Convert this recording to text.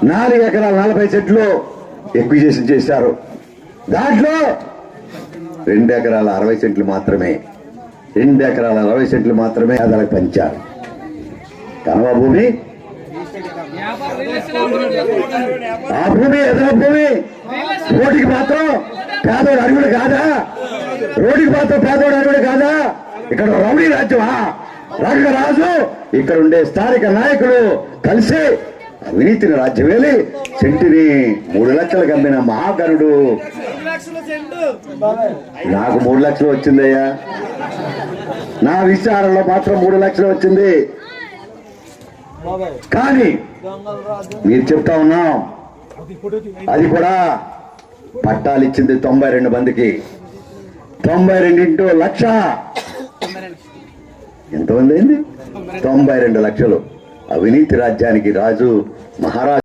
4 ఎకరాల 40 సెంట్లు ఎక్విజిషన్ చేశారు. దాంట్లో 2 ఎకరాల 60 సెంట్లు మాత్రమే 2 ఎకరాల 60 సెంట్లు మాత్రమే పేదలకు పంచారు. కనవ భూమి, ఆ భూమి ఎదల భూమి రోడ్డుకి మాత్రం పేదోడు అడుగుడు కాదా? రోడ్డుకి మాత్రం పేదోడు అడుగుడు కాదా? ఇక్కడ రౌడీ రాజ్యమా? రంగరాజు ఇక్కడ ఉండే స్థానిక నాయకులు కలిసి అవినీతిని రాజ్యమేలి సెంటుని 3 లక్షలకు అమ్మిన మహాగణుడు. నాకు 3 లక్షలు వచ్చిందయ్యా, నా విచారణలో మాత్రం 3 లక్షలు వచ్చింది. కానీ మీరు చెప్తా ఉన్నాం, అది కూడా పట్టాలు ఇచ్చింది 92 మందికి. 92 ఇంటూ 1,00,000 ఎంతమంది అయింది? 92 లక్షలు. అవినీతి రాజ్యానికి రాజు మహారాజు.